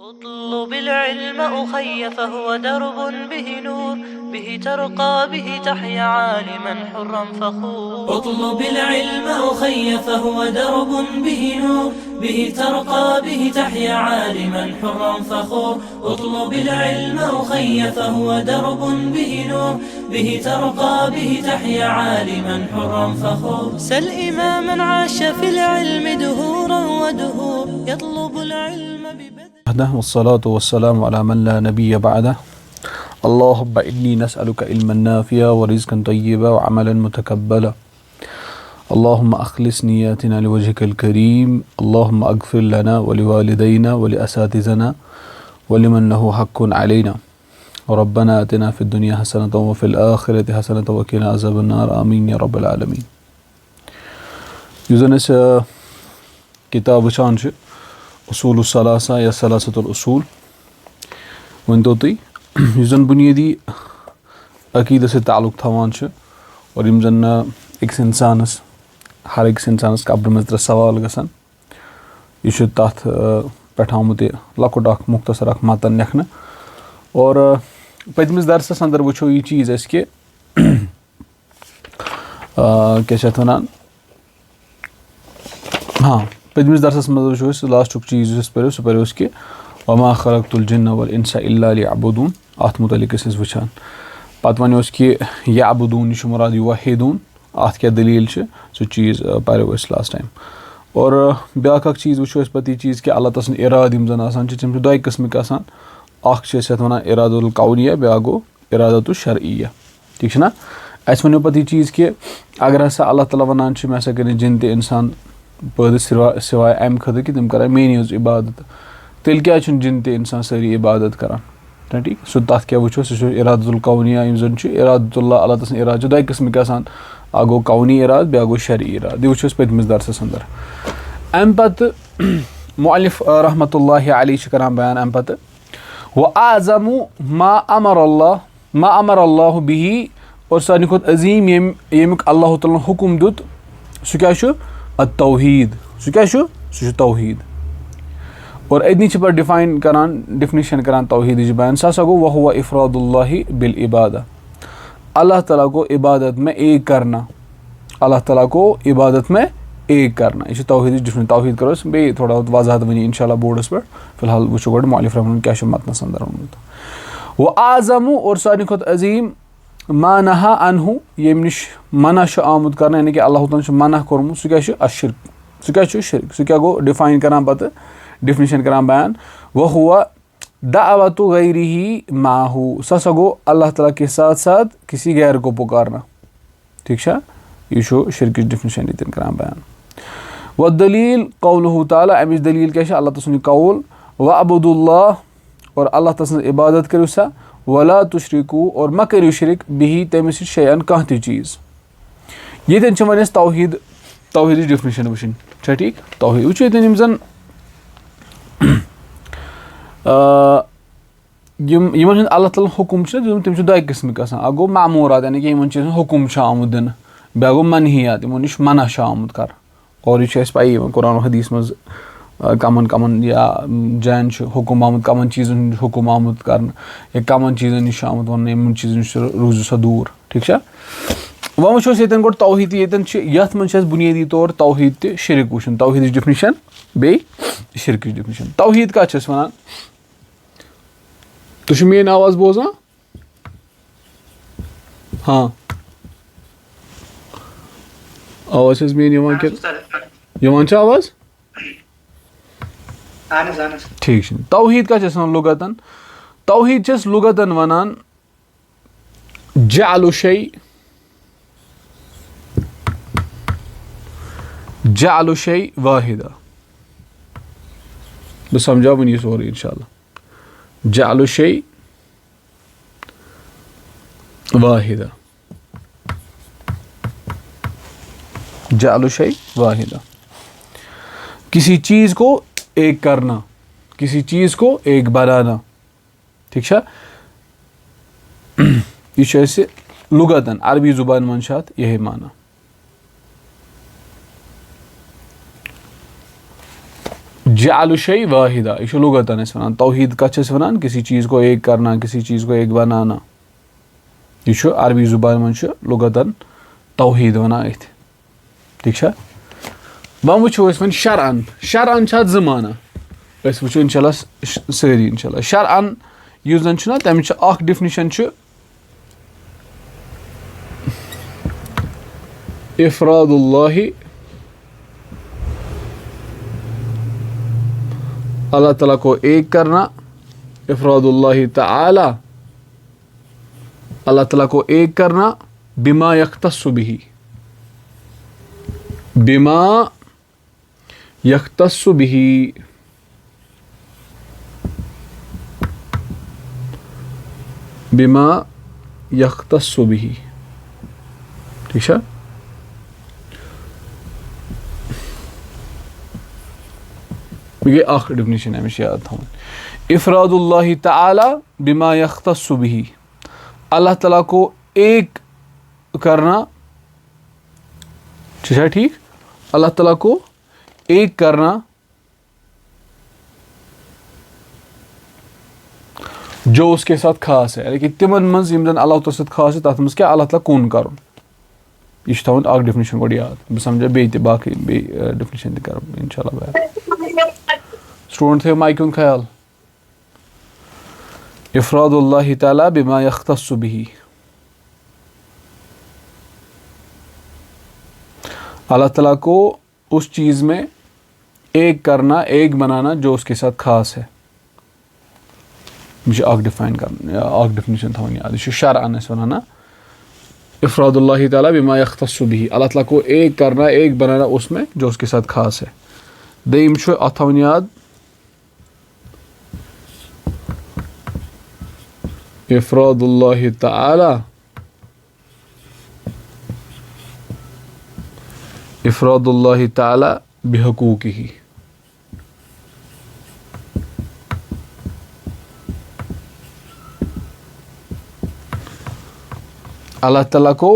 اطلب العلم أخي فهو درب به نور به ترقى به تحيا عالما حرا فخور. اطلب العلم أخي فهو درب به نور به ترقى به تحيا عالما حرا فخور. اطلب العلم أخي فهو درب به نور به ترقى به تحيا عالما حرا فخور. سل إماما عاش في العلم دهورا ودهور يطلب العلم ببذل. والصلاة والسلام على من لا نبي بعده. اللهم إني نسألك علما نافعا ورزقا طيبا وعملا متقبلا. اللهم أخلص نياتنا لوجهك الكريم. اللهم أغفر لنا ولوالدينا ولأساتذتنا ولمن له حق علينا. ربنا آتنا في الدنيا حسنة وفي الآخرة حسنة وقنا عذاب النار. آمين يا رب العالمين. يوزنس كتاب شانش اصول الثلاثة یا ثلاثة الاصول ونتو تُہۍ یُس زن بُنیٲدی عقیٖدس سۭتۍ تعلق تھاوان چھِ اور یِم زن أکِس اِنسانس ہر أکِس اِنسانس قبرٕ منٛز 3 سوال گژھن یہِ چھُ تتھ پٮ۪ٹھ آمُت یہِ لۄکُٹ اکھ مختصر اکھ متن لیکھنہٕ اور پٔتمِس درسس انٛدر وٕچھو یہِ چیٖز أسۍ کہِ کیٛاہ چھِ اتھ ونان پٔتمِس درسس منٛز وٕچھو أسۍ لاسٹُک چیٖز یُس أسۍ پٔرِو سُہ پٔرِو أسۍ کہِ وما خلقت الجن والانس الا ليعبدون. اتھ متعلق ٲسۍ أسۍ وٕچھان پتہٕ ونیو أسۍ کہِ یعبدون یہِ چھُ مُراد یوحیدون. اتھ کیٛاہ دٔلیٖل چھِ سُہ چیٖز پریو أسۍ لاسٹ ٹایم. اور بیٛاکھ اکھ چیٖز وٕچھو أسۍ پتہٕ یہِ چیٖز کہِ اللہ تعالیٰ سٕنٛدۍ اِرادٕ یِم زن آسان چھِ تِم چھِ 2 قٕسمٕکۍ آسان. اکھ چھِ أسۍ یتھ ونان ارادۃ القونیہ بیٛاکھ گوٚو ارادۃ الشرعیہ. ٹھیٖک چھُنہ. اسہِ ونیو پتہٕ یہِ چیٖز کہِ اگر ہسا اللہ تعالیٰ ونان چھِ مےٚ ہسا کٔرِنۍ جِن تہِ انسان پٲدٕ سِواے امہِ خٲطرٕ کہِ تِم کرن میٲنی یٲژ عبادت تیٚلہِ کیٛازِ چھُنہٕ جِن تہِ انسان سٲری عبادت کران. ٹھیٖک. سُہ تتھ کیٛاہ وٕچھو سُہ چھُ ارادۃ القونیہ یِم زن چھِ ارادۃ اللہ اللہ تعالیٰ سٕنٛدۍ اِرادٕ چھِ 2 قٕسمٕکۍ آسان. اکھ گوٚو قونی اِرادٕ بیٛاکھ گوٚو شرعی اِرادٕ. یہِ وٕچھو أسۍ پٔتمِس درسس انٛدر. امہِ پتہٕ مُعلِف رحمتہ اللہ علیہ چھِ کران بیان امہِ پتہٕ واعظم ما امر اللہ بِہی اور ساروی کھۄتہٕ عظیٖم ییٚمیُک اللہ تعالیٰ ہن حُکم دیُت سُہ کیٛاہ چھُ التوحیٖد. سُہ کیٛاہ چھُ سُہ چھُ توحیٖد. اور أتنی چھِ پتہٕ ڈِفنِشن کران توحیٖدٕچ بیان. سُہ ہسا گوٚو وہو افراد اللہ بالعبادہ. اللہ تعالیٰ کو عبادت میں ایک کرنا. اللہ تعالیٰ کو عبادت میں ایک کرنا. یہِ چھِ توحیٖدٕچ ڈِفنِشن. توحیٖد کرو أسۍ بیٚیہِ تھوڑا وضاحت وۄنۍ انشاء اللہ بورڈس پٮ۪ٹھ. فِلحال وٕچھو گۄڈٕ مُعلِف رحمٰن کیٛاہ چھُ متنس انٛدر ووٚنمُت. واعظم اور ساروی کھۄتہٕ عظیٖم ما نہا عنہُ ییٚمہِ نِش منع چھُ آمُت کرنہٕ یعنی کہِ اللہ تعالیٰ ہن چھُ منع کوٚرمُت سُہ کیٛاہ چھُ الشرک. سُہ کیٛاہ چھُ شرک. سُہ کیٛاہ گوٚو ڈِفاین کران پتہٕ ڈِفنِشن کران بیان وہو دعوت غیرہ معہُ. سُہ ہسا گوٚو اللہ تعالیٰ کے ساتھ ساتھ کسی غیر کو پُکارنا. ٹھیٖک چھا. یہِ چھُ شرکٕچ ڈِفنِشن ییٚتٮ۪ن کران بیان. والدلیٖل قولہ تعالیٰ. امِچ دلیٖل کیٛاہ چھِ اللہ تعالیٰ سُنٛد یہِ قول وعبدوا اللہ اور اللہ تعالیٰ سٕنٛز عبادت کٔرِو سا ولا تُشرِکوٗ اور مہ کٔرِو شرک بِہی تٔمِس سۭتۍ شیئن کانٛہہ تہِ چیٖز. ییٚتٮ۪ن چھِ وۄنۍ أسۍ توحیٖدٕچ ڈِفنِشن وٕچھِنۍ. چھا ٹھیٖک. توحیٖد وٕچھو ییٚتٮ۪ن یِم زن یِمن ہُنٛد اللہ تعالیٰ ہُن حُکُم چھُ تِم چھِ 2 قٕسمٕکۍ آسان. اکھ گوٚو معموٗرات یعنی کہِ یِمن چیٖزن حُکُم چھُ آمُت دِنہٕ. بیٛاکھ گوٚو منہیات یِمو نِش منع چھُ آمُت کرنہٕ. اور یہِ چھِ اَسہِ پَیی یِوان قرآن و حدیٖث منٛز کمن یا جاین چھُ حُکُم آمُت کمن چیٖزن ہُنٛد چھُ حُکُم آمُت کرنہٕ یا کمن چیٖزن نِش چھُ آمُت وننہٕ یِمن چیٖزن نِش روٗزِو سا دوٗر. ٹھیٖک چھا. وۄنۍ وٕچھو أسۍ ییٚتٮ۪ن گۄڈٕ توحیٖد تہِ ییٚتٮ۪ن چھِ یتھ منٛز چھِ اَسہِ بُنیٲدی طور توحیٖد تہِ شرک وٕچھُن. توحیٖدٕچ ڈِفنِشن بیٚیہِ شرکٕچ ڈِفنِشن. توحیٖد کتھ چھِ أسۍ ونان. تُہۍ چھِو میٲنۍ آواز بوزان. آواز چھِ حظ میٲنۍ یِوان کِنہٕ یِوان چھِ آواز. ٹھیٖک چھُ. توحیٖد کتھ چھِ أسۍ ونان لُغتن. توحیٖد چھِ أسۍ لُغتن ونان جعل شيء واحدہ. بہٕ سمجاو وۄنۍ یہِ سورُے انشاء اللہ. جعل شيء واحدہ. جعل شيء واحدہ. کسی چیز کو ایک کرنا. کسی چیز کو ایک بنانا. ٹھیک چھا. یہِ چھُ اَسہِ لُغتن عربی زُبانہِ منٛز چھُ اتھ یِہے معنی. जअलु शै वाहिदा यह लुगतन वन तौहीद कत वन किसी चीज़ को एक करना किसी चीज़ को एक बनाना यह अरबी जुबान मं लुगतन तौहीद वन ठीक है वह वो वन शरअन शरअन ज माना वो इंशाल्लाह सारी इंशाल्लाह शरअन यह जन तमिच डेफिनिशन इफरादुल्लाहि अल्लाह ताला को एक करना इफरादुल्लाहि ताला अल्लाह ताला को एक करना बिमा यख्तस्सु बिही बिमा यख्तस्सु बिही बिमा यख्तस्सु बिही ठीक है ये डेफिनेशन है हमें याद था इफरादुल्लाहि ताला बिमा यख्तस्सु बिही अल्लाह ताला को एक करना ठीक अल्लाह ताला को एक करना जो उसके साथ खास है लेकिन तिमन मज यम जन अल्लाह ताला खास है तथ मज क्या अल्लाह ताला कौन कर यह थवन डेफिनेशन गोड याद बह समझा बे बाकी डेफिनेशन कर इंशाल्लाह बैक स्टूडेंट थे माइक उन ख्याल इफरादुल्लाहि ताला बिमा यख्तस्सु बिही अल्लाह ताला को उस चीज़ में एक करना एक बनाना जो उसके साथ खास है मुझे डिफाइन करना डेफिनेशन था याद यह शरअन वन इफरादुल्लाहि ताला बिमा यख्तस्सु बिही अल्लाह ताला को एक करना एक बनाना उसमें जो उसके साथ खास है दयम अथ थवन याद इफरादुल्लाहि ताला इफरादुल्लाहि ताला बिहकूकिही अल्लाह ताला को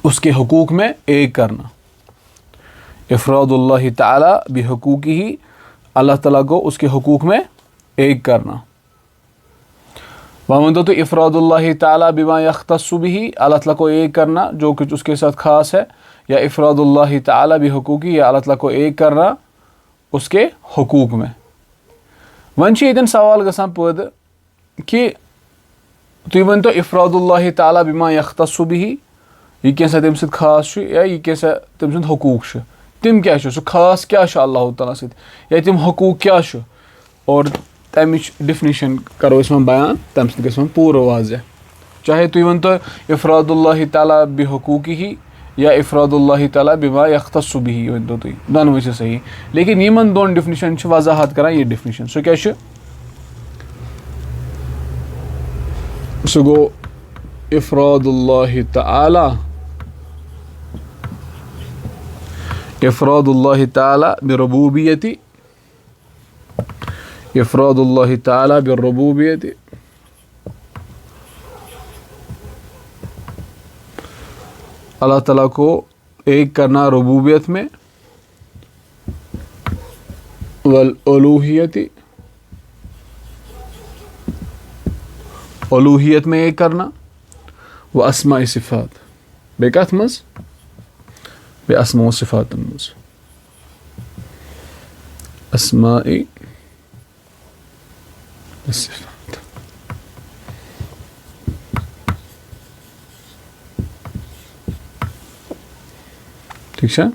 उसके हुकूक में एक करना इफरादुल्लाहि ताला बिहकूकिही अल्लाह ताला को उसके हुकूक में एक करना वह तो इफरादुल्लाहि ताला बिमा यख्तस्सु बिही अल्लाह ताला को एक करना जो कुछ उसके साथ खास है या इफरादुल्लाहि ताला बिहकूकी या अल्लाह ताला को एक करना उसके हुकूक में वन ये सवाल गसान पैदा कि तुम वन तो इफरादुल्लाहि ताला बिमा यख्तस्सु बिही यह कैसा तम सत खास या यह कैसा तम सद हुकूक तम क्या सह खास क्या अल्लाह ताला सत या तम हुकूक क्या और तमिच डेफिनेशन करो इस बयान तम सत गो पूरा वाज़ह चाहे तुम वन तो इफरादुल्लाहि ताला बिहकूकिही या इफरादुल्लाहि ताला बिमा यख्तस्सु बिही वन तो दोनों से सही लेकिन यमन दोन डेफिनेशन वजाहत करान ये डेफिनेशन सो क्या सो गो इफरादुल्लाहि ताला बिरुबूबियति इफरादुल्लाहि ताला बिरुबूबियति अल्लाह ताला को एक करना रुबूबियत में वल उलूहियति उलूहियत में एक करना व अस्मा सिफात बे कथ मज बे अस्मा सिफात मज अस्मा सिफात ठीक है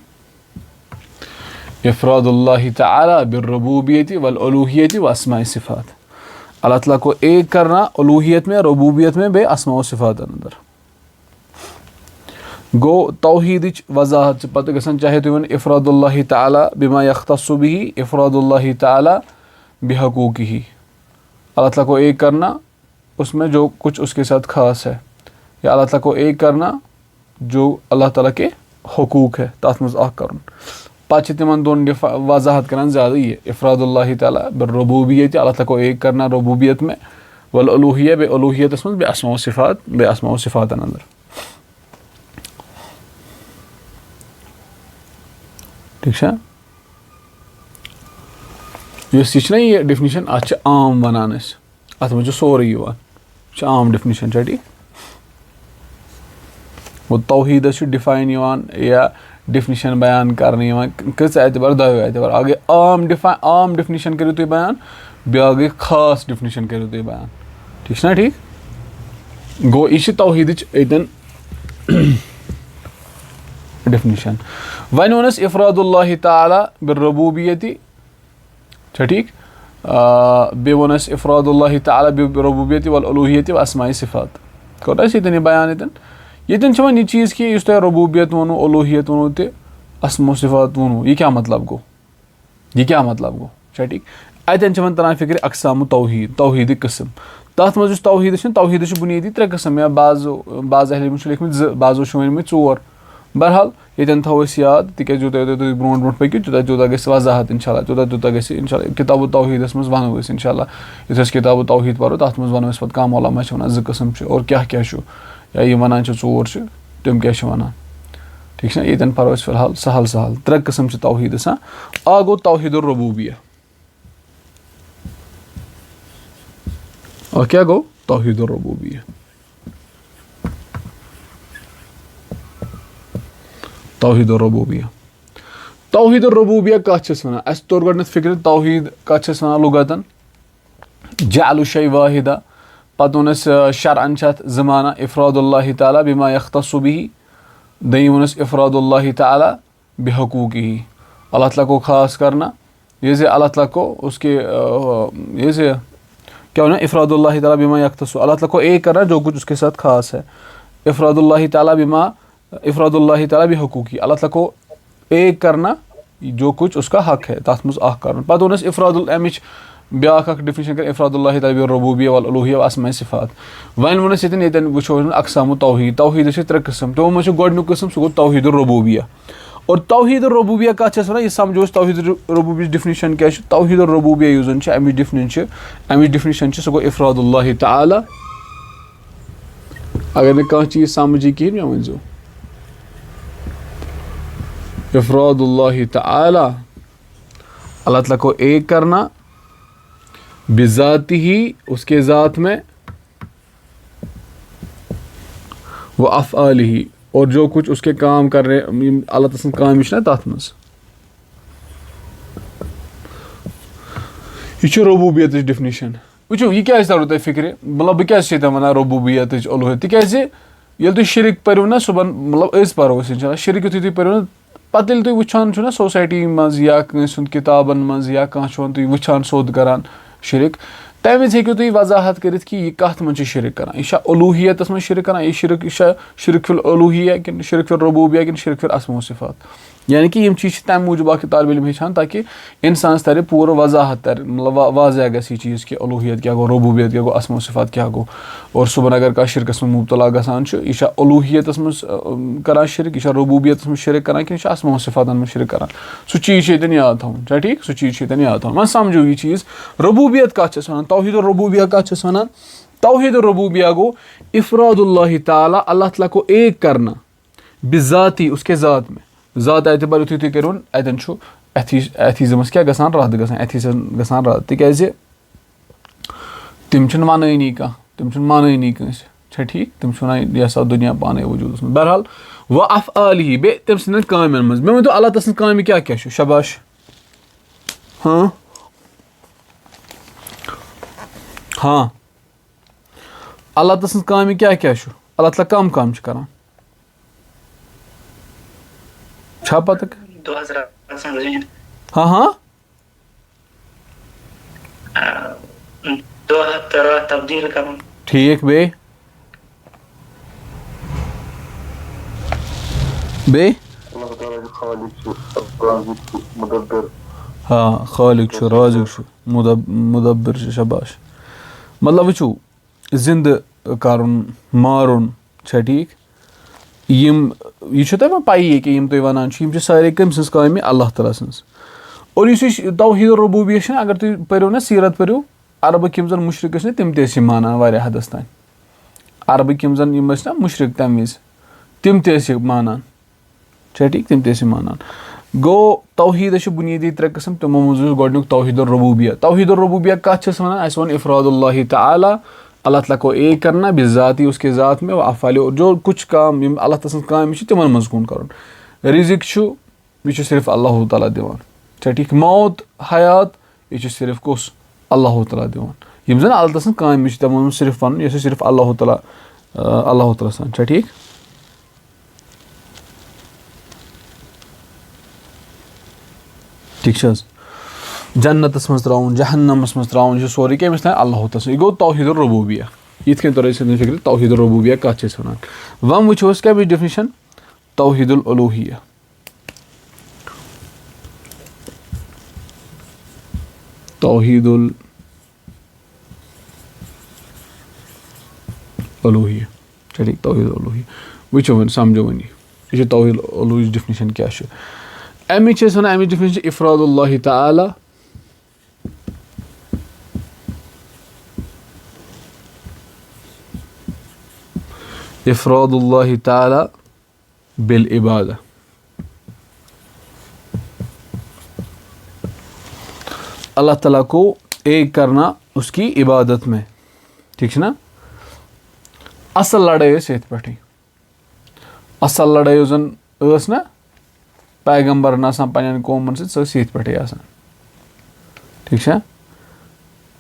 इफरादुल्लाहि ताला बिरुबूबियति वल उलूहियति व अस्मा सिफात अल्लाह ताला को एक करना उलूहियत में रुबूबियत में बे अस्मा व सिफात अंदर गो तौहीद वजाहत पत गसन चाहे तुम इफरादुल्लाहि ताला बिमा यख्तस्सु बिही इफरादुल्लाहि ताला बिहकूकिही अल्लाह ताला को एक करना उसमें जो कुछ उसके साथ खास है या अल्लाह ताला को एक करना जो अल्लाह ताला के हुकूक है तथ मज कर पे तिमन दोन वजाहत करान ज़्यादा ये इफरादुल्लाहि ताला बिरुबूबियत अल्लाह ताला को एक करना रुबूबियत में वल उलूहियत बे उलूहियत मज बे अस्मा व सिफात अंदर ठीक है یۄس یہِ چھِنہ یہِ ڈِفنِشَن اَتھ چھِ عام وَنان أسۍ اَتھ منٛز چھُ سورُے یِوان یہِ چھِ عام ڈِفنِشَن چھا ٹھیٖک گوٚو توحیٖدَس چھُ ڈِفاین یِوان یا ڈِفنِشَن بیان کَرنہٕ یِوان کٔژ اعتبار دۄیو اعتبار اَکھ گٔے عام ڈِفنِشَن کٔرِو تُہۍ بیان بیٛاکھ گٔے خاص ڈِفنِشَن کٔرِو تُہۍ بیان ٹھیٖک چھُنہ ٹھیٖک گوٚو یہِ چھِ توحیٖدٕچ ییٚتٮ۪ن ڈِفنِشَن وۄنۍ ووٚن اَسہِ اِفراد اللہِ تعالیٰ بالربوٗبیتی چھا ٹھیٖک بیٚیہِ ووٚن اَسہِ اِفراد اللہِ تعالیٰ بالربوٗبیتی والالوٗہیتی واسماءِ صفات کوٚر اَسہِ ییٚتٮ۪ن یہِ بیان ییٚتٮ۪ن چھِ وۄنۍ یہِ چیٖز کہِ یُس تۄہہِ ربوٗبیت ووٚنوُ اولوٗہیت ووٚنوُ تہِ اسمو صفات ووٚنوُ یہِ کیٛاہ مطلب گوٚو چھا ٹھیٖک اَتٮ۪ن چھِ وۄنۍ تران فِکرِ اقسامُ توحیٖدٕکۍ قٕسٕم تَتھ منٛز یُس توحیٖد چھِ بُنیٲدی 3 قٕسٕم یا بعض اہلِ علمو چھِ لیکھمٕتۍ 2 بعضو چھِ ؤنمٕتۍ 4 بہرحال ییٚتٮ۪ن تھاوو أسۍ یاد تِکیازِ یوٗتاہ یوٗتاہ تُہۍ برونٛٹھ پٔکِو تیوٗتاہ گژھِ وضاحت اِنشاء اللہ تیوٗتاہ گژھِ اِنشاء اللہ کِتابو توحیٖدَس منٛز وَنو أسۍ اِنشاء اللہ یُتھ أسۍ کِتابو توحیٖد پَرو تَتھ منٛز وَنو أسۍ پَتہٕ کَم علما چھِ وَنان 2 قٕسٕم چھِ اور کیٛاہ چھُ یا یِم وَنان چھِ 4 چھِ تِم کیٛاہ چھِ وَنان ٹھیٖک چھُنہ ییٚتٮ۪ن پَرو أسۍ فِلحال سہل 3 قٕسٕم چھِ توحیٖدَس اَکھ گوٚو توحیٖد الربوٗبیہ اَکھ کیٛاہ گوٚو توحیٖد الربوٗبیہ توحیٖد الربوٗبیہ کَتھ چھِس وَنان اَسہِ توٚر گۄڈنٮ۪تھ فِکرِ توحیٖد کَتھ چھِس وَنان لُغتن جعلُ شَیء واحِدہ پَتہٕ ووٚن اَسہِ شرعن چھِ اَتھ 2 معنی اِفراد اللہِ تعالیٰ بِما یختصُ بِہِ دوٚیِم ووٚن اَسہِ اِفراد اللہِ تعالیٰ بِحقوٗقِہِ اللہ تعالیٰ کو خاص کرنا یہ زِ اللہ تعالیٰ کو اس کے یہ زِ کیا ہونا افراد اللہ تعالیٰ بما یختص اللہ تعالیٰ کو ایک کرنا جو کچھ اس کے ساتھ خاص ہے افراد اللہ تعالیٰ بحقوقی اللہ تعالیٰ کو ایک کرنا جو کچھ اس کا حق ہے تَتھ منٛز اکھ کَرُن پَتہٕ ووٚن اَسہِ اِفراد اَمِچ بیٛاکھ اکھ ڈِفنِشَن کَرِ اِفراد اللہِ تعالیٰ بالربوٗبیہ والالوٗہیہ واسماءِ صفات وۄنۍ ووٚن اَسہِ ییٚتٮ۪ن وٕچھو اقسامُ توحیٖدَس چھِ 3 قٕسٕم تِمو منٛز چھُ گۄڈٕنیُک قٕسٕم سُہ گوٚو توحیٖد الربوٗبیہ اور توحیٖد الربوٗبیہ کَتھ چھِ أسۍ وَنان یہِ سَمجھو أسۍ توحیٖد الربوٗبیہٕچ ڈِفنِشَن کیٛاہ چھِ توحیٖد الربوٗبیہ یُس زَن چھِ اَمِچ ڈِفنِشَن چھِ سُہ گوٚو اِفراد اللہِ تعالیٰ اگر نہٕ کانٛہہ چیٖز سَمجھ یی کِہیٖنۍ مےٚ ؤنۍزیو افراد اللہِ تعالیٰ اللہ تعالیٰ کو ایک کرنا بذاتہِ اس کے ذات میں و افعالہِ اور جو کچھ اس کے کام کرنے اللہ تعالیٰ سٕنٛز کامہِ چھِ نہ تَتھ منٛز یہِ چھِ ربوٗبیتٕچ ڈِفنِشَن وٕچھِو یہِ کیٛازِ تَرو تۄہہِ فِکرِ مطلب بہٕ کیٛازِ چھُس ییٚتٮ۪ن وَنان ربوٗبیتٕچ اولوٗہیت تِکیٛازِ ییٚلہِ تُہۍ شِرک پٔرِو نہ صُبحن مطلب أسۍ پَرو أسۍ اِنشاء اللہ شِرک یُتھُے تُہۍ پٔرِو نہ پَتہٕ ییٚلہِ تُہۍ وٕچھان چھُو نہ سوسایٹی منٛز یا کٲنٛسہِ ہُنٛد کِتابَن منٛز یا کانٛہہ چھُ تُہۍ وٕچھان سیوٚد کَران شِرک تَمہِ وِزِ ہیٚکِو تُہۍ وضاحت کٔرِتھ کہِ یہِ کَتھ منٛز چھِ شِرک کَران یہِ چھا اولوٗہیتَس منٛز شِرک کَران یہِ چھا شِرک فِل اولوٗہیہ کِنہٕ شِرک فِل ربوٗبیہ کِنہٕ شِرک فِل اسماء صفات یعنی کہِ یِم چیٖز چھِ تَمہِ موٗجوٗب اکھ طالبہِ علم ہیٚچھان تاکہِ اِنسانَس تَرِ پوٗرٕ وضاحت تَرِ مطلب واضح گژھِ یہِ چیٖز کہِ اولوٗہیت کیٛاہ گوٚو ربوٗبیت کیٛاہ گوٚو اسماء صفات کیٛاہ گوٚو اور صُبحن اگر کانٛہہ شِرکَس منٛز مُبتلا گژھان چھُ یہِ چھا اولوٗہیتَس منٛز کَران شِرک یہِ چھا ربوٗبیتَس منٛز شِرک کَران کِنہٕ یہِ چھُ اسماء صفاتَن منٛز شِرک کَران سُہ چیٖز چھُ ییٚتٮ۪ن یاد تھاوُن چھا ٹھیٖک سُہ چیٖز چھُ ییٚتٮ۪ن یاد تھاوُن وۄنۍ سَمجھو یہِ چیٖز ربوٗبیت کَتھ چھِس وَنان توحیٖد الربوٗبیہ کَتھ چھِس وَنان توحیٖد الربوٗبیہ گوٚو اِفراد اللہِ تعالیٰ اللہ تعالیٰ کو ایک کرنا بذاتہِ اس کے ذات میں ذات اعتبار یُتھُے تُہۍ کٔرِوُن اَتٮ۪ن چھُ ایتھیٖزمَس کیٛاہ گژھان رد گژھان رد تِکیٛازِ تِم چھِنہٕ وَنٲنی کانٛہہ تِم چھِنہٕ مانٲنی کٲنٛسہِ چھا ٹھیٖک تِم چھِ وَنان یہِ ہسا دُنیا پانے وجوٗدَس منٛز بہرحال وَ افعالہِ بیٚیہِ تٔمۍ سٕنٛدٮ۪ن کامٮ۪ن منٛز مےٚ ؤنۍتو اللہ تعالیٰ سٕنٛز کامہِ کیٛاہ کیٛاہ چھُ شباش اللہ تعالیٰ سٕنٛز کامہِ کیٛاہ کیٛاہ چھُ اللہ تعالیٰ کَم چھُ کران چھا پتہ ٹھیٖک بیٚیہِ خالق چھُ رازق چھُ مُدبِر چھُ شباش مطلب وٕچھِو زِندٕ کَرُن مارُن چھا ٹھیٖک یِم یہِ چھو تۄہہِ وۄنۍ پَیی کہِ یِم تُہۍ وَنان چھِو یِم چھِ سارے کٔمۍ سٕنٛز کامہِ اللہ تعالیٰ سٕنٛز اور یُس یہِ توحیٖد الربوٗبیہ چھُنہ اگر تُہۍ پٔرِو نہ سیٖرت پٔرِو عربٕکۍ یِم زَن مُشرِق ٲسۍ نہ تِم تہِ ٲسۍ یہِ مانان واریاہ حدس تانۍ عربٕکۍ یِم زَن یِم ٲسۍ نہ مُشرِق تَمہِ وِزِ تِم تہِ ٲسۍ یہِ مانان چھا ٹھیٖک تِم تہِ ٲسۍ یہِ مانان गो तौहीद छ बुनियादी 3 किस्म तमो मज गोडनुक तौहीदुर रुबूबिया। तौहीदुर रुबूबिया कत छस वनान अस वन इफरादुल्लाह ताला, अल्लाह ताला को एक करना बिज़ाती उसके ज़ात में व अफ़आल, जो कुछ काम यम अल्लाह ताला काम छ तिमन मज कून करन। रिज़िक छ यह छ सिर्फ अल्लाह ताला दिवान, ठीक। मौत हयात यह छ सिर्फ कुस अल्लाह ताला दिवान। यम जन अल्लाह ताला काम छ तिमन सिर्फ वन यह सिर्फ अल्लाह ताला सान, ठीक। ठीक छ। जन्नतस मज त्राउन, जहन्नमस मज त्राउन, यह सोरे कमिस तान अल्लाह ताला। यह गो तौहीदुर रुबूबिया। यिथ कन तोर फिक्र तौहीदुर रुबूबिया कत छ वनान। वम वुचोस क्या डेफिनेशन तौहीदुल उलूहिया। तौहीदुल उलूहिया, ठीक। तौहीदुल उलूहिया वुचो वन समझो वन यह तौहीदुल उलूहिया डेफिनेशन क्या छ। अमिच वनान अमिच डेफिनेशन इफरादुल्लाह ताला, इफरादुल्लाह ताला बिल इबादा। अल्लाह ताला को एक करना उसकी इबादत में, ठीक ना। असल लड़ाई सत पे, असल लड़ाई जन ना पैगम्बर पन कौमन सत पे आसान, ठीक है।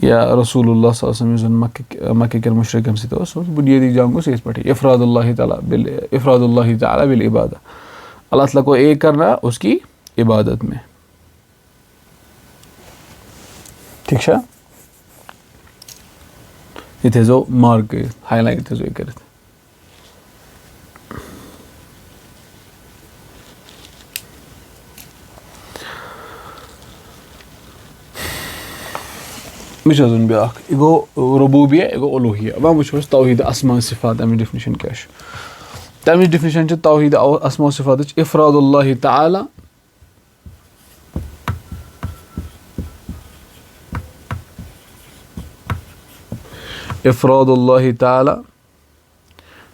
या रसूलुल्लाह सल्लल्लाहु अलैहि वसल्लम मक्के के मुशरिकन सत बुनियादी जंग सत पे इफरादुल्लाह ताला बिल इबादा। अल्लाह ताला को एक करना उसकी इबादत में, ठीक है। ये थो मार्क हाईलाइट थो कर। वुन ब्या यह गो रुबूबिया यह गो उलूहिया। वह वो तौहीद अस्मा सिफात अमिच डेफिनेशन क्या तमिच डेफिनेशन तौहीद अस्मा सिफात इफरादुल्लाह ताला इफरादुल्लाह ताला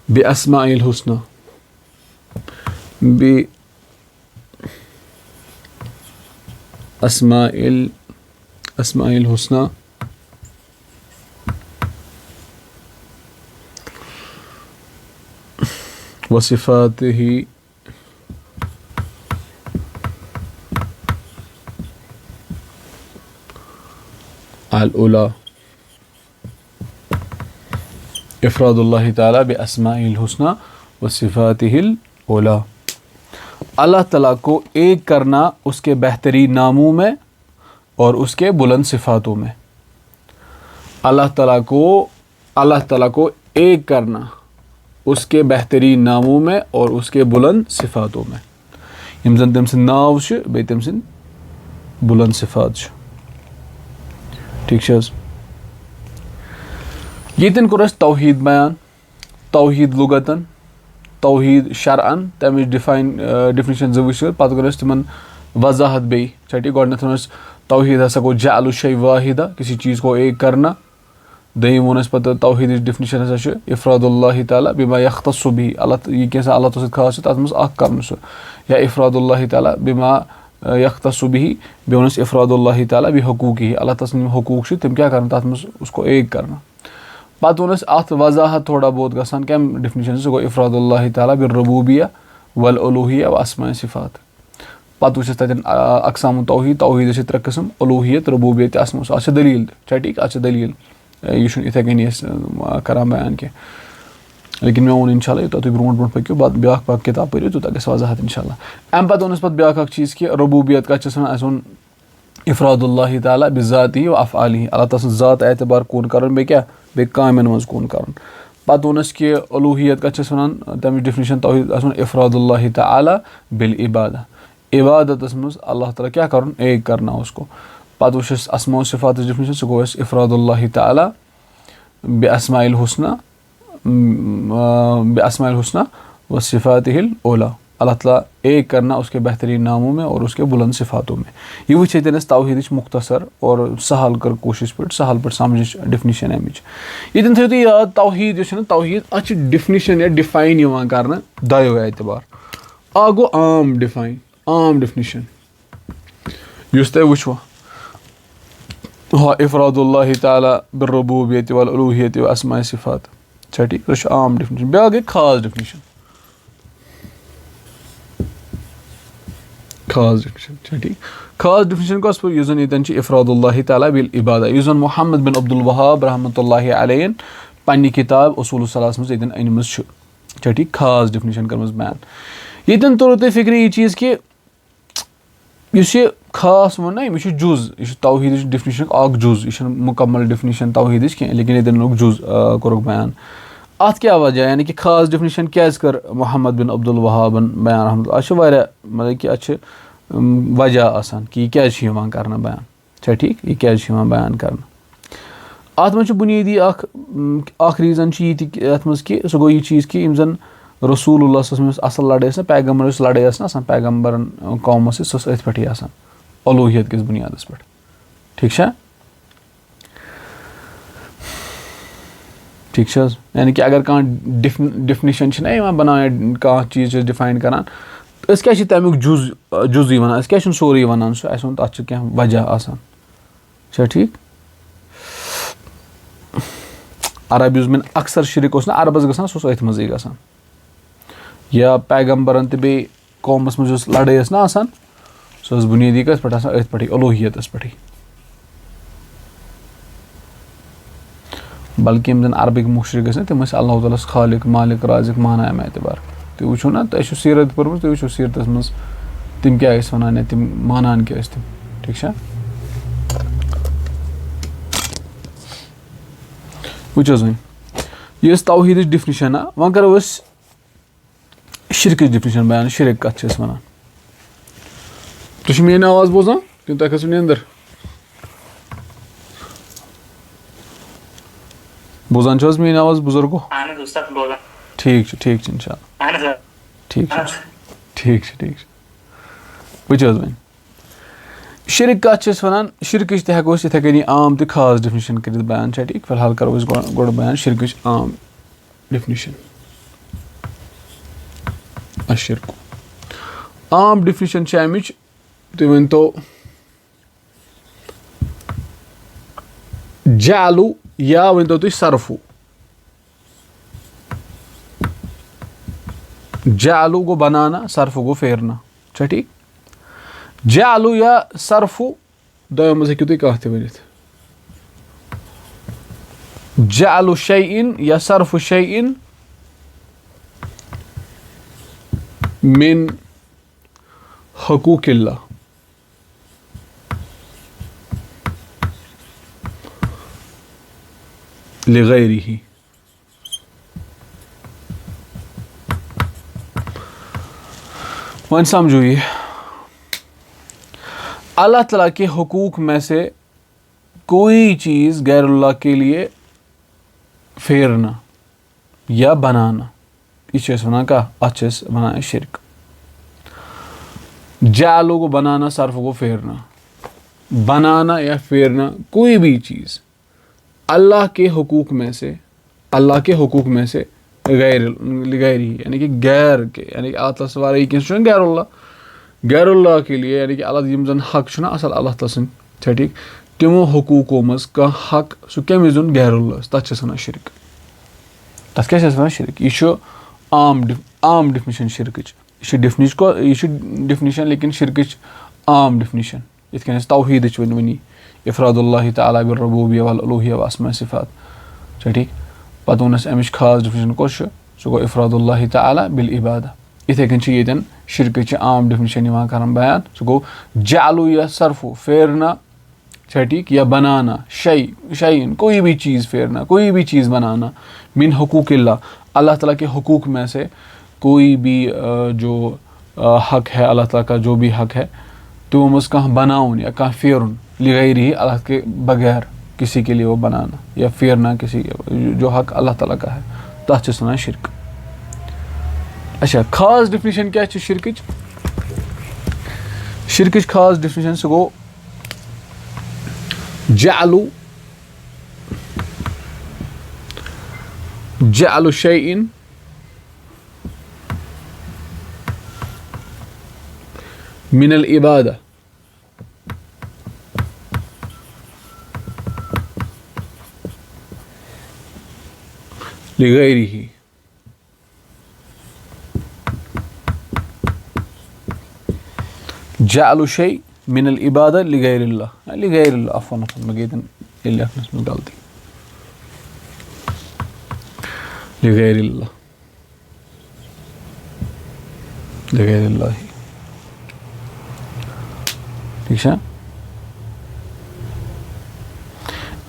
बि अस्माइल हुस्ना, बि अस्माइल हुस्ना व सिफातिही अल उला। इफरादुल्लाह ताला बि अस्माइल हुस्ना व सिफातिहिल उला। अल्लाह ताला को एक करना उसके बेहतरीन नामों में और उसके बुलंद सिफातों में। अल्लाह ताला को एक करना उसके बेहतरीन नामों में और उसके बुलंद सिफातों में। यम जन तम सिंद नाव बे तम सिंद बुलंद सिफात, ठीक है। यतन कोर तौहीद बयान, तौहीद लुगतन, तौहीद शरअन, तमिच डेफिनेशन जो पत कर तिमन वजाहत बे, ठीक। गोडनथ तौहीद हसा गो जअलु शै वाहिदा, किसी चीज़ को एक करना। दयीम वोन पे तौहीद डेफिनेशन हसा इफरादुल्लाह ताला बिमा यख्तस्सु बिही, यह कैसा अल्लाह तो खास तथ मज कर सह। या इफरादुल्लाह ताला बिमा यख्तस्सु बिही, बे वोनस इफरादुल्लाह ताला बि हुकूकिही, अल्लाह ताला हुकूक तम क्या कर तथ मज उसको एक करना। पत वोनस अत वजाहत थोड़ा बहुत गसान कम डेफिनेशन सह गो इफरादुल्लाह ताला बिल रुबूबिया वल उलूहिया व अस्मा सिफात। पत वुचस तन अकसाम तौहीद, तौहीद 3 किस्म उलूहियत रुबूबियत अस्मा। अत दलील, ठीक। अत दलील यह इथे कन करान बयान कह, लेकिन मे वो इंशाल्लाह यूत तुम ब्रो पको ब्या किताब पो तूत गस वजाहत इंशाल्लाह। अम पे वोनस ब्या चीज़ कि रुबूबियत कत वो इफरादुल्लाह ताला बिज़ाती व अफ़आलिही, अल्लाह ताला ज़ात एतबार कून कर बे क्या बे कामन मज कून कर। पत वोनस कि उलूहियत कत वन तमिच डेफिनेशन तौहीद इफरादुल्लाह ताला बिल इबादा, इबादत मज अल्लाह ताला क्या कर एक करना उसको। पत वुचस अस्मा सिफात डेफिनेशन सह गो इफरादुल्लाह ताला बि अस्माइल हुस्ना व सिफातिहिल उला। अल्लाह ताला एक करना उसके बेहतरीन नामों में और उसके बुलंद सिफातों में। यह वो तौहीद मुख्तसर और सहल कर कोशिश पे सहल पे समझ डेफिनेशन अमिच। ये थो याद तौहीद तौहीद अत डेफिनेशन या डिफाइन कर दयो एतबार। आ गो आम डिफाइन, عام ڈیفنِشن یُس تۄہہِ وٕچھو اِفراد اللہ تعالیٰ بالربوبیت والالوہیت واسماء صفات چھا ٹھیٖک سۄ چھِ عام ڈیفنِشن. بیٛاکھ گٔے خاص ڈیفنِشن. خاص ڈیفنِشن چھا ٹھیٖک. خاص ڈیفنِشن کۄس پٲٹھۍ یُس زن ییٚتٮ۪ن چھِ اِفراد اللہ تعالیٰ بالعبادہ یُس زن محمد بن عبدالوہاب رحمتہ اللہ علیہ پننہِ کِتاب اصوٗل الصلاہس منٛز ییٚتٮ۪ن أنمٕژ چھِ چھا ٹھیٖک. خاص ڈیفنِشن کٔرمٕژ بیان. ییٚتٮ۪ن توٚرو تۄہہِ فِکرِ یہِ چیٖز کہِ یُس یہِ خاص ووٚن نہ یہِ چھُ جُز یہِ چھُ توحیٖدٕچ ڈیفنِشنُک اکھ جُز یہِ چھنہٕ مُکمل ڈیفنِشن توحیٖدٕچ کینٛہہ لیکِن ییٚتٮ۪ن لوٚگ جُز کوٚرُکھ بیان. اتھ کیٛاہ وجہ یعنی کہِ خاص ڈیفنِشن کیٛازِ کٔر محمد بن عبدالوہابن بیان رحمتہ اللہ. اتھ چھِ واریاہ مطلب کہِ اتھ چھِ وجہ آسان کہِ یہِ کیٛازِ چھُ یِوان کرنہٕ بیان چھا ٹھیٖک. یہِ کیٛازِ چھُ یِوان بیان کرنہٕ. اتھ منٛز چھُ بُنیٲدی اکھ ریٖزن چھُ یہِ تہِ اتھ منٛز کہِ سُہ گوٚو یہِ چیٖز کہِ یِم زن رسوٗل اللہ صٲبس یۄس اصل لڑٲے ٲس نہ پیغمبر یۄس لڑٲے ٲس نہ آسان پیغمبرن قومس سۭتۍ سۄ ٲس أتھۍ پٮ۪ٹھٕے آسان اولوٗہیت کِس بُنیادس پٮ۪ٹھ. ٹھیٖک چھا ٹھیٖک چھِ حظ. یعنی کہِ اگر کانٛہہ ڈیفنِشن چھِنہ یِوان بناوان کانٛہہ چیٖز چھِ أسۍ ڈِفاین کران أسۍ کیٛاہ چھِ تمیُک جُزٕے وَنان أسۍ کیٛاہ چھِنہٕ سورُے وَنان سُہ اَسہِ ووٚن تَتھ چھِ کینٛہہ وجہ آسان چھا ٹھیٖک. عرب یُس مےٚ اکثر شِرک اوس نہ عربس گژھان سُہ اوس أتھۍ منٛزٕے گژھان یا پیغمبرن تہٕ بیٚیہِ قومس منٛز یۄس لڑٲے ٲس نہ آسان سۄ ٲس بُنیٲدی کَتھ پٮ۪ٹھ آسان أتھۍ پٮ۪ٹھٕے اولوٗہیتس پٮ۪ٹھٕے. بلکہِ یِم زن عربٕکۍ مُشرِک ٲسۍ نہ تِم ٲسۍ اللہ تعالیٰ ہس خالق مالک رازق مانان اَمہِ اعتبار. تُہۍ وٕچھو نہ تۄہہِ چھُو سیٖرت پٔرمٕژ تُہۍ وٕچھو سیٖرتس منٛز تِم کیٛاہ ٲسۍ وَنان یا تِم مانان کیٛاہ ٲسۍ تِم. ٹھیٖک چھا. وٕچھ حظ وۄنۍ یہِ ٲس توحیٖدٕچ ڈیفنِشن نہ وۄنۍ کرو أسۍ شِرکٕچ ڈیفنِشن بیان. شِرک کتھ چھِ أسۍ وَنان. تُہۍ چھِو میٲنۍ آواز بوزان کِنہٕ تۄہہِ کھٔژوٕ نیندٕر بوزان چھِ حظ میٲنۍ آواز بُزرگو. ٹھیٖک چھُ ٹھیٖک چھُ انشاء اللہ ٹھیٖک چھُ ٹھیٖک چھُ ٹھیٖک چھُ. وٕچھ حظ وۄنۍ شِرک کَتھ چھِ أسۍ وَنان. شِرکٕچ تہِ ہٮ۪کو أسۍ یِتھَے کٔنی عام تہِ خاص ڈیفنِشن کٔرِتھ بیان چھا ٹھیٖک. فِلحال کَرو أسۍ گۄڈٕ بیان شِرکٕچ عام ڈیفنِشن. الشِرک عام ڈیفنِشن چھِ اَمِچ تُہۍ ؤنۍتو جعلو یا ؤنۍتو تُہۍ صرفو. جعلو گوٚو بنانا صرفو گوٚو پھیرنا چھا ٹھیٖک. جعلو یا صرفو دۄیو منٛز ہیٚکِو تُہۍ کانٛہہ تہِ ؤنِتھ. جعلو شیئن یا صرفو شیئن من حقوق اللہ لغیرہ. وۄنۍ سمجھو یہ اللہ تعالیٰ کے حقوق میں سے کوئی چیز غیر اللہ کے لیے پھیرنا یا بنانا یہِ چھِ أسۍ وَنان کیٛاہ اَتھ چھِ أسۍ وَنان شِرک. جعلو گوٚو بنانا صرفو گوٚو پھیرنا. بنانا یا پھیرنا کوئی بھی چیز اللہ کے حقوق میں سے غیر ہی یعنی کہ غیر کے یعنی کہ اللہ تعالیٰ وارے کینٛہہ سُہ چھُنہٕ غیر اللہ کے لیے یعنی کہ اللہ یِم زن حق چھُنہ آسان اللہ تعالیٰ سٕنٛدۍ چھا ٹھیٖک تِمو حقوٗقو منٛز کانٛہہ حق سُہ کٔمِس دیُن غیر اللہس تتھ چھِ أسۍ وَنان شِرک. تتھ کیٛاہ چھِ أسۍ وَنان شِرک. یہِ چھُ عام ڈیفنِشن شِرکٕچ. یہِ چھِ ڈیفنِشن لیکِن شِرکٕچ عام ڈیفنِشن یِتھ کٔنۍ أسۍ توحیٖدٕچ وٕنی اِفراد اللہ تعالیٰ بالربوبیہ والالوہیہ واسماء صفات چھا ٹھیٖک. پتہٕ ووٚن اَسہِ اَمِچ خاص ڈیفنِشن کۄس چھِ سُہ گوٚو اِفراد اللہ تعالیٰ بالعبادہ. یِتھَے کٔنۍ چھِ ییٚتٮ۪ن شِرکٕچ عام ڈیفنِشن یِوان کران بیان سُہ گوٚو جعلو یا صرفو پھیرنا چھا ٹھیٖک یا بنانا شیئن کوئی بھی چیز پھیرنا کوئی بھی چیز بنانا من حقوق اللہ تعالیٰ کے حقوق میں سے کوئی بھی جو حق ہے اللہ تعالیٰ کا جو بھی حق ہے تِمو منٛز کانٛہہ بناوُن یا کانٛہہ پھیرُن لغیرہ اللہ کے بغیر کسی کے لیے وہ بنانا یا پھیرنا کسی جو حق اللہ تعالیٰ کا ہے تتھ چھِ أسۍ وَنان شِرک. اچھا خاص ڈیفنِشن کیٛاہ چھِ شِرکٕچ. شِرکٕچ خاص ڈیفنِشن سُہ گوٚو جعلو شیئن मिनल इबादा लिगैरिही जअलु शै मिनल इबादा लिगैरिल्लाह अफ़वन मैं गई ये लिखने में गलती लिगैरिल्लाह ठीक है।